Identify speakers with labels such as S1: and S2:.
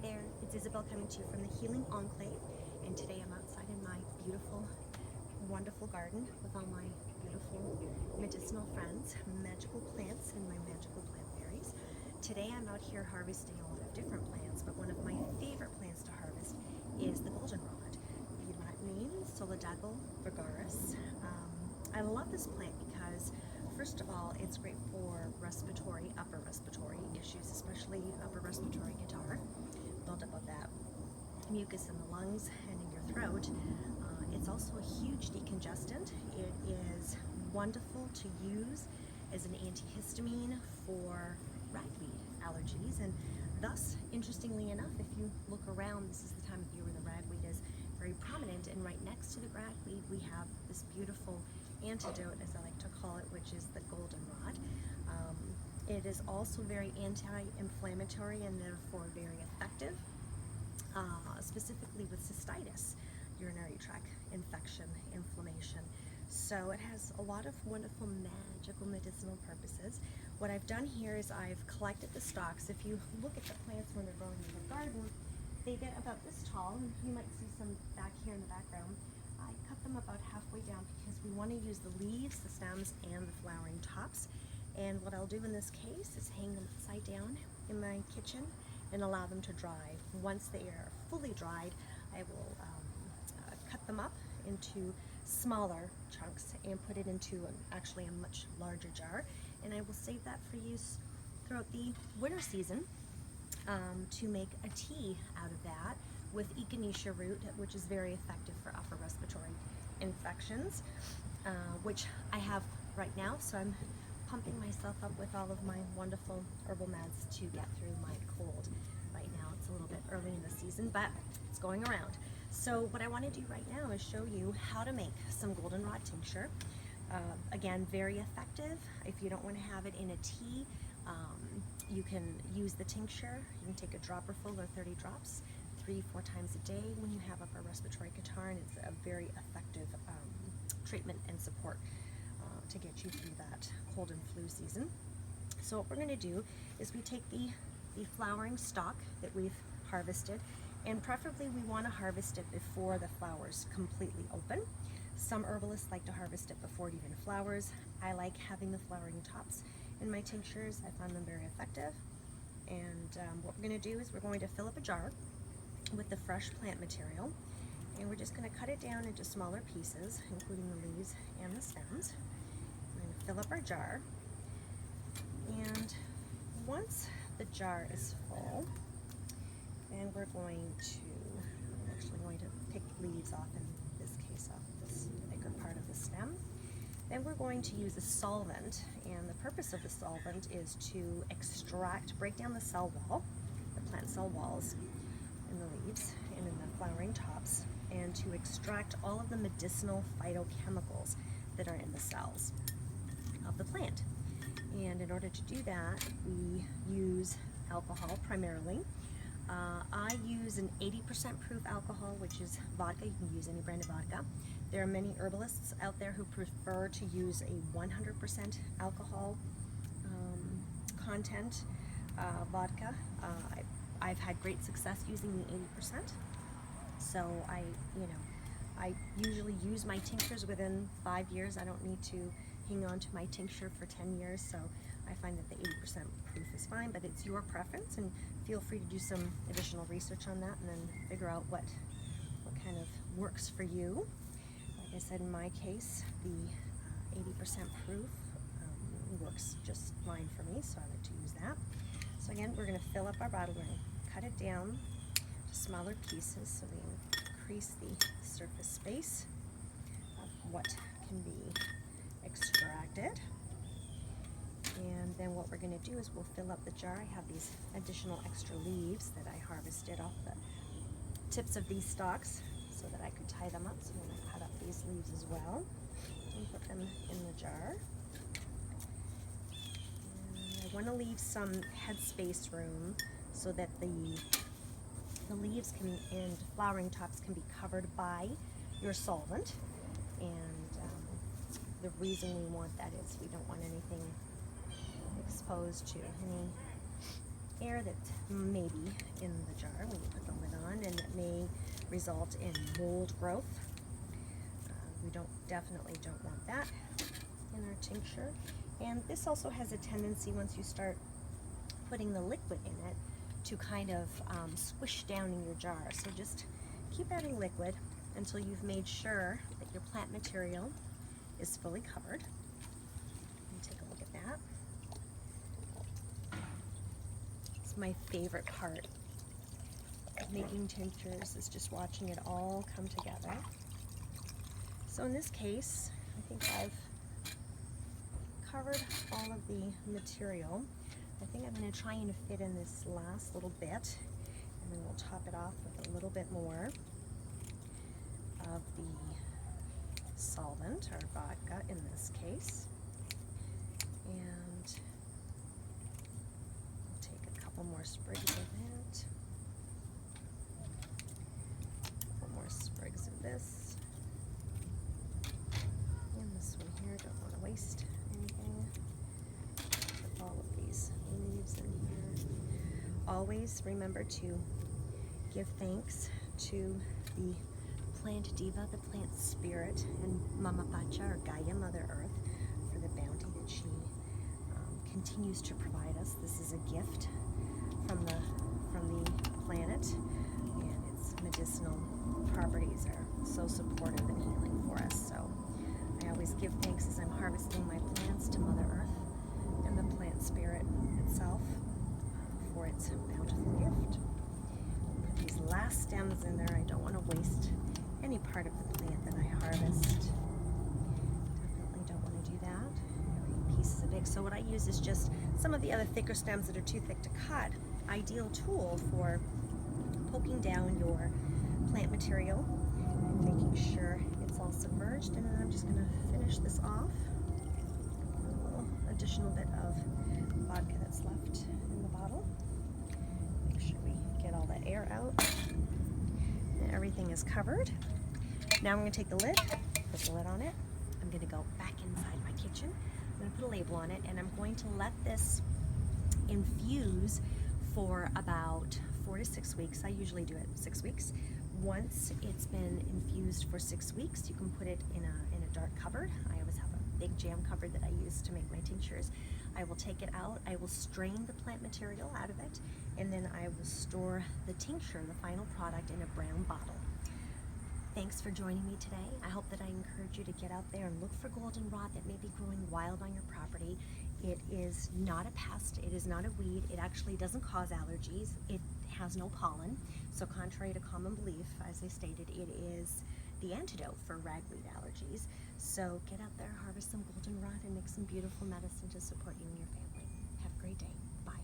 S1: there, it's Isabel coming to you from the Healing Enclave, and today I'm outside in my beautiful, wonderful garden with all my beautiful medicinal friends, magical plants, and my magical plant berries. Today I'm out here harvesting a lot of different plants, but one of my favorite plants to harvest is the goldenrod, the Latin name Solidago vulgaris. I love this plant because, first of all, it's great for upper respiratory issues, especially upper respiratory catarrh. Build up of that mucus in the lungs and in your throat. It's also a huge decongestant. It is wonderful to use as an antihistamine for ragweed allergies, and thus, interestingly enough, if you look around, this is the time of year where the ragweed is very prominent, and right next to the ragweed we have this beautiful antidote, as I like to call it, which is the goldenrod. It is also very anti-inflammatory and therefore very effective, specifically with cystitis, urinary tract infection, inflammation. So it has a lot of wonderful magical medicinal purposes. What I've done here is I've collected the stalks. If you look at the plants when they're growing in the garden, they get about this tall, and you might see some back here in the background. I cut them about halfway down because we want to use the leaves, the stems, and the flowering tops. And what I'll do in this case is hang them upside down in my kitchen and allow them to dry. Once they are fully dried, I will cut them up into smaller chunks and put it into actually a much larger jar. And I will save that for use throughout the winter season to make a tea out of that with echinacea root, which is very effective for upper respiratory infections, which I have right now. So I'm pumping myself up with all of my wonderful herbal meds to get through my cold. Right now it's a little bit early in the season, but it's going around. So what I want to do right now is show you how to make some goldenrod tincture. Again, very effective. If you don't want to have it in a tea, you can use the tincture. You can take a dropper full or 30 drops 3-4 times a day when you have upper respiratory catarrh, and it's a very effective treatment and support to get you through that cold and flu season. So what we're going to do is we take the flowering stalk that we've harvested, and preferably we want to harvest it before the flowers completely open. Some herbalists like to harvest it before it even flowers. I like having the flowering tops in my tinctures. I find them very effective. And what we're going to do is we're going to fill up a jar with the fresh plant material, and we're just going to cut it down into smaller pieces, including the leaves and the stems. We're going to fill up our jar, and once the jar is full, then we're actually going to pick leaves off, in this case off this bigger part of the stem. Then we're going to use a solvent, and the purpose of the solvent is to break down the cell wall, the plant cell walls in the leaves and in the flowering tops, and to extract all of the medicinal phytochemicals that are in the cells of the plant. And in order to do that, we use alcohol primarily. I use an 80% proof alcohol, which is vodka. You can use any brand of vodka. There are many herbalists out there who prefer to use a 100% alcohol content vodka. I've had great success using the 80%. So I usually use my tinctures within 5 years. I don't need to hang on to my tincture for 10 years. So I find that the 80% proof is fine, but it's your preference, and feel free to do some additional research on that and then figure out what kind of works for you. Like I said, in my case, the 80% proof works just fine for me, so I like to use that. So again, we're going to fill up our bottle. We're going to cut it down to smaller pieces so we increase the surface space of what can be extracted. And then what we're going to do is we'll fill up the jar. I have these additional extra leaves that I harvested off the tips of these stalks so that I could tie them up. So I'm going to cut up these leaves as well and put them in the jar. And I want to leave some headspace room so that the leaves and flowering tops can be covered by your solvent. And the reason we want that is we don't want anything exposed to any air that may be in the jar when you put the lid on, and it may result in mold growth. We definitely don't want that in our tincture. And this also has a tendency, once you start putting the liquid in it, to kind of squish down in your jar. So just keep adding liquid until you've made sure that your plant material is fully covered. And take a look at that. It's my favorite part of making tinctures, is just watching it all come together. So in this case, I think I've covered all of the material. I think I'm going to try and fit in this last little bit, and then we'll top it off with a little bit more of the solvent, or vodka in this case. And we'll take a couple more sprigs of that, a couple more sprigs of this, and this one here. Don't want to waste anything. Put all of these leaves in here. Always remember to give thanks to the plant diva, the plant spirit, and Mama Pacha, or Gaia, Mother Earth, for the bounty that she continues to provide us. This is a gift from the planet, and its medicinal properties are so supportive and healing for us. So I always give thanks as I'm harvesting my plants to Mother Earth and the plant spirit itself for its bountiful gift. Put these last stems in there. I don't want to waste any part of the plant that I harvest. Definitely don't want to do that. Every piece is big. So what I use is just some of the other thicker stems that are too thick to cut. Ideal tool for poking down your plant material and making sure it's all submerged. And then I'm just going to finish this off with a little additional bit of vodka that's left in the bottle. Make sure we get all the air out. And everything is covered. Now I'm going to take the lid, put the lid on it. I'm going to go back inside my kitchen. I'm going to put a label on it, and I'm going to let this infuse for about 4 to 6 weeks. I usually do it 6 weeks. Once it's been infused for 6 weeks, you can put it in a dark cupboard. I always have a big jam cupboard that I use to make my tinctures. I will take it out, I will strain the plant material out of it, and then I will store the tincture, the final product, in a brown bottle. Thanks for joining me today. I hope that I encourage you to get out there and look for goldenrod that may be growing wild on your property. It is not a pest, it is not a weed, it actually doesn't cause allergies, it has no pollen. So contrary to common belief, as I stated, it is the antidote for ragweed allergies. So get out there, harvest some goldenrod, and make some beautiful medicine to support you and your family. Have a great day. Bye.